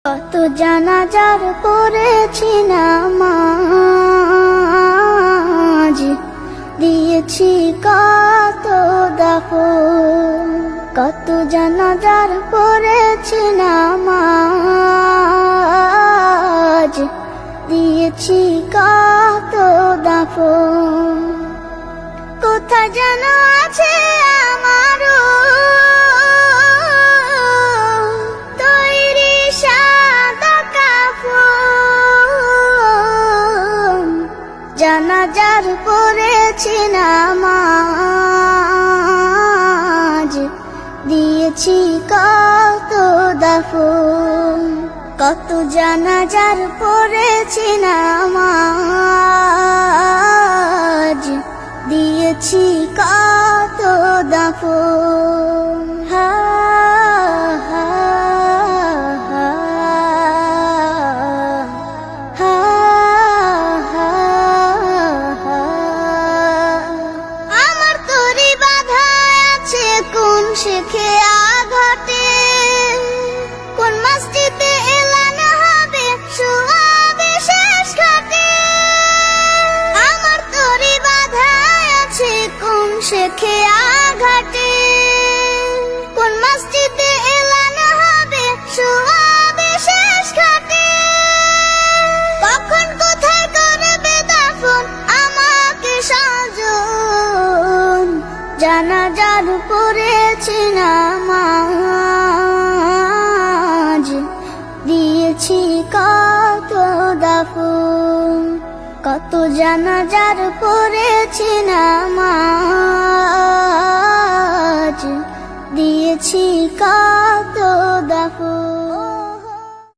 কত জানাজার পড়েছি নামাজ, দিয়েছি কত দাফন। কত জানাজার পড়েছি নামাজ, দিয়েছি কত দাফন। কোথায় যেন আছে আমারও তৈরি সাদা কাফন। জানাজার পড়েছি নামাজ, দিয়েছি কত দাফন। কত জানাজার পড়েছি নামাজ, দিয়েছি কত দাফন। আমার তরি বাধা আছে কোন শেখে আঘাটে, কোন মসজিদে এলান হবে শুয়াবে শেষ ঘাটে। আমার তরি বাধা আছে কোন শেখে আঘাটে, কোন মসজিদে এলান হবে শুয়াবে শেষ ঘাটে। কখন কোথায় করবে দাফন আমাকে সাজন। জানাজার পড়েছি নামাজ, দিয়েছি কত দাফন। কত জানাজার পড়েছি নামাজ, দিয়েছি কত দাফন।